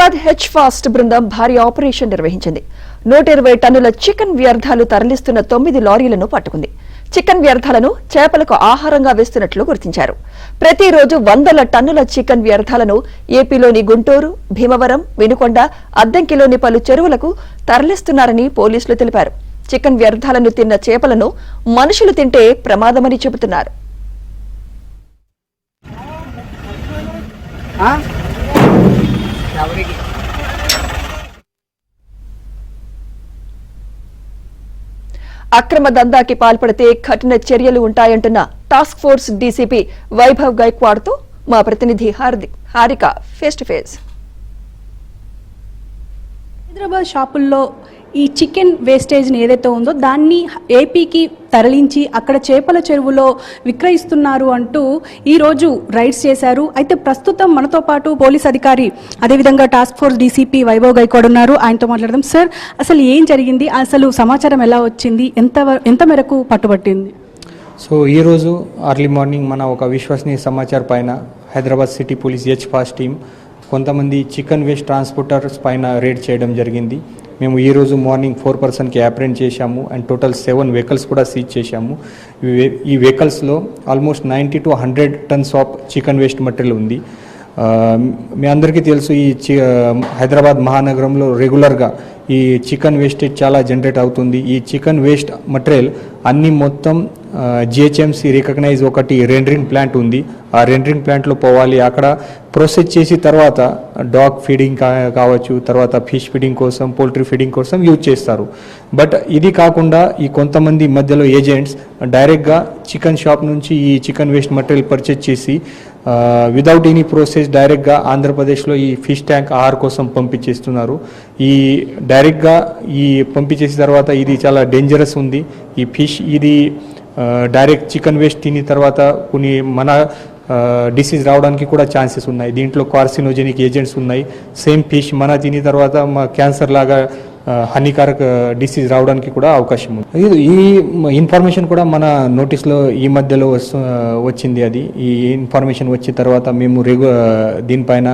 Hyderabad H fast బృందం భారీ operation నిర్వహించింది. 120 టన్నుల చికెన్ వ్యర్థాలు తరలిస్తున్న 9 లారీలను పట్టుకుంది. చికెన్ వ్యర్థాలను చేపలకు ఆహారంగా వేస్తున్నట్లు గుర్తించారు. ప్రతిరోజు వందల టన్నుల చికెన్ వ్యర్థాలను ఏపీలోని గుంటూరు, భీమవరం, వినుకొండ, అద్దంకిలోని పలు చెరువులకు తరలిస్తున్నారని పోలీసులు తెలిపారు. చికెన్ వ్యర్థాలను తిన్న చేపలను మనుషులు తింటే ప్రమాదమని చెబుతున్నారు. అక్రమ దందాకి పాల్పడితే కఠిన చర్యలు ఉంటాయంటున్న task force DCP Vaibhav Gaikwad తో మా ప్రతినిధి Harika face to face. Hyderabad షాపుల్లో ఈ చికెన్ వేస్టేజ్ని ఏదైతే ఉందో దాన్ని ఏపీకి తరలించి అక్కడ చేపల చెరువులో విక్రయిస్తున్నారు అంటూ ఈరోజు రైడ్స్ చేశారు. అయితే ప్రస్తుతం మనతో పాటు పోలీస్ అధికారి అదేవిధంగా task force DCP Vaibhav Gaikwad ఉన్నారు. ఆయనతో మాట్లాడదాం. సార్, అసలు ఏం జరిగింది, అసలు సమాచారం ఎలా వచ్చింది, ఎంత మేరకు పట్టుబట్టింది? సో ఈరోజు అర్లీ మార్నింగ్ మన ఒక విశ్వసనీయ సమాచారం పైన Hyderabad city police H fast team కొంతమంది చికెన్ వేస్ట్ ట్రాన్స్పోర్టర్స్ పైన రేడ్ చేయడం జరిగింది. మేము ఈరోజు మార్నింగ్ 4 పర్సన్కి అప్రెండ్ చేశాము అండ్ టోటల్ 7 వెహికల్స్ కూడా సీజ్ చేశాము. ఈ వెహికల్స్లో almost 90 to 100 tons of chicken waste material ఉంది. మీ అందరికీ తెలుసు, ఈ హైదరాబాద్ మహానగరంలో రెగ్యులర్గా ఈ చికెన్ వేస్టేజ్ చాలా జనరేట్ అవుతుంది. ఈ చికెన్ వేస్ట్ మెటీరియల్ అన్ని మొత్తం జిహెచ్ఎంసీ రికగ్నైజ్ ఒకటి రెండరింగ్ ప్లాంట్ ఉంది. ఆ రెండరింగ్ ప్లాంట్లో పోవాలి. అక్కడ ప్రాసెస్ చేసి తర్వాత డాగ్ ఫీడింగ్ కావచ్చు, తర్వాత ఫిష్ ఫీడింగ్ కోసం, పోల్ట్రీ ఫీడింగ్ కోసం యూజ్ చేస్తారు. బట్ ఇది కాకుండా ఈ కొంతమంది మధ్యలో ఏజెంట్స్ డైరెక్ట్గా చికెన్ షాప్ నుంచి ఈ చికెన్ వేస్ట్ మెటీరియల్ పర్చేజ్ చేసి వితౌట్ ఎనీ ప్రాసెస్ డైరెక్ట్గా ఆంధ్రప్రదేశ్లో ఈ ఫిష్ ట్యాంక్ ఆహార్ కోసం పంపించేస్తున్నారు. ఈ డైరెక్ట్గా ఈ పంపించేసిన తర్వాత ఇది చాలా డేంజరస్ ఉంది. ఈ ఫిష్ ఇది డైరెక్ట్ చికెన్ వేస్ట్ తిని తర్వాత కొన్ని మన డిసీజ్ రావడానికి కూడా ఛాన్సెస్ ఉన్నాయి. దీంట్లో కార్సినోజెనిక్ ఏజెంట్స్ ఉన్నాయి. సేమ్ ఫిష్ మన తిని తర్వాత క్యాన్సర్ లాగా హానికారక డిసీజ్ రావడానికి కూడా అవకాశం ఉంది. ఈ ఇన్ఫర్మేషన్ కూడా మన నోటీస్లో ఈ మధ్యలో వచ్చింది. అది ఈ ఇన్ఫర్మేషన్ వచ్చిన తర్వాత మేము దీనిపైన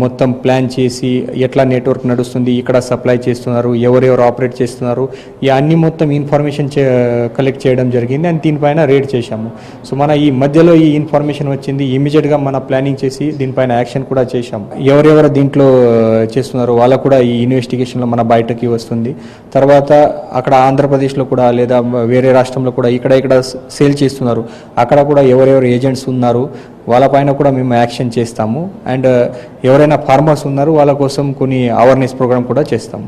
మొత్తం ప్లాన్ చేసి ఎట్లా నెట్వర్క్ నడుస్తుంది, ఇక్కడ సప్లై చేస్తున్నారు, ఎవరెవరు ఆపరేట్ చేస్తున్నారు, ఈ అన్ని మొత్తం ఇన్ఫర్మేషన్ కలెక్ట్ చేయడం జరిగింది అండ్ దీనిపైన రేడ్ చేశాము. సో మన ఈ మధ్యలో ఈ ఇన్ఫర్మేషన్ వచ్చింది, ఇమీడియట్గా మన ప్లానింగ్ చేసి దీనిపైన యాక్షన్ కూడా చేశాము. ఎవరెవరు దీంట్లో చేస్తున్నారో వాళ్ళకు కూడా ఈ ఇన్వెస్టిగేషన్లో మన బయటకి వస్తుంది. తర్వాత అక్కడ ఆంధ్రప్రదేశ్లో కూడా లేదా వేరే రాష్ట్రంలో కూడా ఇక్కడ సేల్ చేస్తున్నారు, అక్కడ కూడా ఎవరెవరు ఏజెంట్స్ ఉన్నారు వాళ్ళపైన కూడా మేము యాక్షన్ చేస్తాము. అండ్ ఎవరైనా ఫార్మర్స్ ఉన్నారు వాళ్ళ కోసం కొన్ని అవేర్నెస్ ప్రోగ్రామ్ కూడా చేస్తాము.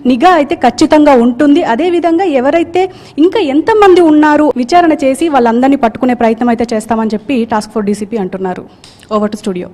నిఘా అయితే ఖచ్చితంగా ఉంటుంది. అదేవిధంగా ఎవరైతే ఇంకా ఎంతమంది ఉన్నారు విచారణ చేసి వాళ్ళందరినీ పట్టుకునే ప్రయత్నం అయితే చేస్తామని చెప్పి టాస్క్ ఫోర్స్ డీసీపీ అంటున్నారు. Over to studio.